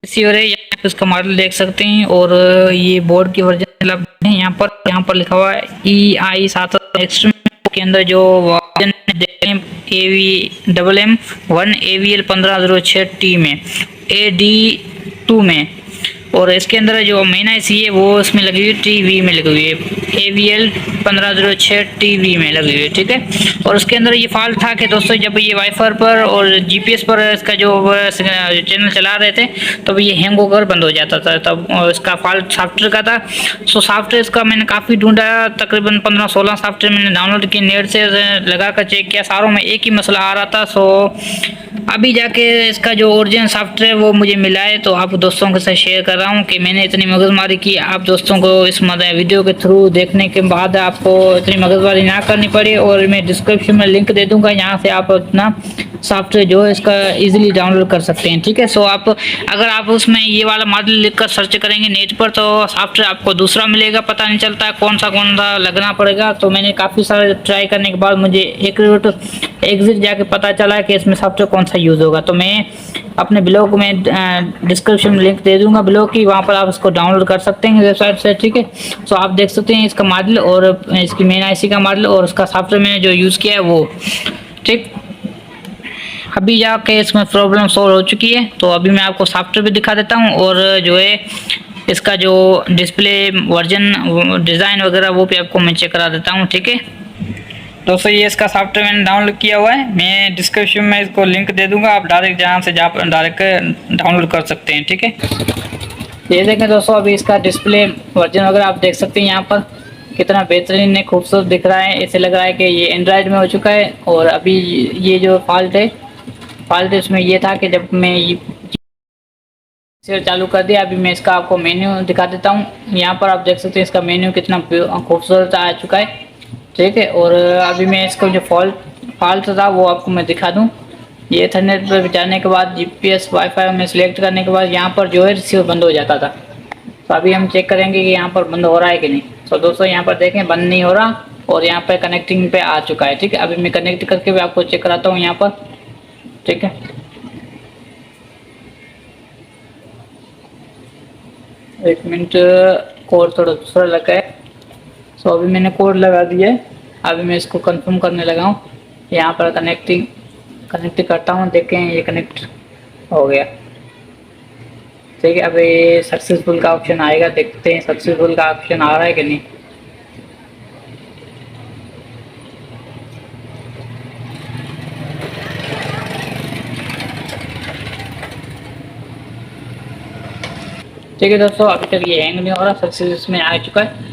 इसी और यहाँ पे इसका मॉडल देख सकते हैं और ये बोर्ड की वर्जन है। यहाँ पर लिखा हुआ है EI7 एक्सट्रीम के अंदर जो वर्जन AVMM1 AVL 1506T में AD2 में, और इसके अंदर जो मेन आईसी है वो इसमें लगी हुई है टीवी में लगी हुई है, AVL 1506 टीवी में लगी हुई है। ठीक है, और उसके अंदर ये फॉल्ट था कि दोस्तों जब ये वाईफाई पर और जीपीएस पर इसका जो चैनल चला रहे थे तब ये हैंग होकर बंद हो जाता था, तब इसका फॉल्ट सॉफ्टवेयर का था। सो सॉफ्टवेयर इसका मैंने काफ़ी ढूंढा, तकरीबन 15-16 सॉफ्टवेयर मैंने डाउनलोड किए, नेट से लगा कर चेक किया, सारों में एक ही मसला आ रहा था। सो अभी जाके इसका जो ओरिजिनल सॉफ्टवेयर वो मुझे मिला है, तो आप दोस्तों के साथ शेयर कर रहा हूँ कि मैंने इतनी मगजमारी की। आप दोस्तों को इस वीडियो के थ्रू देखने के बाद आपको इतनी मगजमारी ना करनी पड़े, और मैं डिस्क्रिप्शन में लिंक दे दूंगा, यहाँ से आप अपना सॉफ्टवेयर जो है इसका इजीली डाउनलोड कर सकते हैं। ठीक है, सो आप अगर आप उसमें ये वाला मॉडल लिखकर सर्च करेंगे नेट पर तो सॉफ्टवेयर आपको दूसरा मिलेगा, पता नहीं चलता कौन सा लगना पड़ेगा। तो मैंने काफ़ी सारे ट्राई करने के बाद मुझे एग्जिट जाके पता चला कि इसमें सॉफ्टवेयर कौन सा यूज़ होगा। तो मैं अपने ब्लॉग में डिस्क्रिप्शन में लिंक दे दूंगा ब्लॉग की, वहाँ पर आप इसको डाउनलोड कर सकते हैं वेबसाइट से। ठीक है, सो आप देख सकते हैं इसका मॉडल और इसकी मेन आईसी का मॉडल और उसका सॉफ्टवेयर मैंने जो यूज़ किया है वो। ठीक, अभी जाके इसमें प्रॉब्लम सॉल्व हो चुकी है, तो अभी मैं आपको सॉफ्टवेयर भी दिखा देता हूँ और जो है इसका जो डिस्प्ले वर्जन डिज़ाइन वगैरह वो भी आपको मैं चेक करा देता हूँ। ठीक है दोस्तों, ये इसका सॉफ्टवेयर मैंने डाउनलोड किया हुआ है, मैं डिस्क्रिप्शन में इसको लिंक दे दूंगा, आप डायरेक्ट जहाँ से डायरेक्ट डाउनलोड कर सकते हैं। ठीक है, ये देखें दोस्तों, अभी इसका डिस्प्ले वर्जन वगैरह आप देख सकते हैं यहाँ पर कितना बेहतरीन है, खूबसूरत दिख रहा है। ऐसे लग रहा है कि ये एंड्रॉयड में हो चुका है। और अभी ये जो फॉल्ट इसमें ये था कि जब मैं ये चालू कर दिया, अभी मैं इसका आपको मेन्यू दिखा देता हूँ। यहाँ पर आप देख सकते हैं इसका मेन्यू कितना खूबसूरत आ चुका है। ठीक है, और अभी मैं इसको जो फॉल्ट था वो आपको मैं दिखा दूँ। ये इथरनेट पर जाने के बाद जीपीएस वाईफाई में सिलेक्ट करने के बाद यहाँ पर जो है रिसीवर बंद हो जाता था। तो अभी हम चेक करेंगे कि यहाँ पर बंद हो रहा है कि नहीं। तो दोस्तों यहाँ पर देखें बंद नहीं हो रहा और यहाँ पर कनेक्टिंग पे आ चुका है। ठीक है, अभी मैं कनेक्ट करके भी आपको चेक कराता हूँ यहाँ पर। ठीक है, एक मिनट, कोड थोड़ा दूसरा लगा है। सो अभी मैंने कोड लगा दिया है, अभी मैं इसको कंफर्म करने लगा हूँ। यहाँ पर कनेक्ट करता हूँ, देखें ये कनेक्ट हो गया। ठीक है, अभी सक्सेसफुल का ऑप्शन आएगा, देखते हैं सक्सेसफुल का ऑप्शन आ रहा है कि नहीं। ठीक है दोस्तों, अभी तक ये हैंग नहीं हो रहा, सक्सेस में आ चुका है।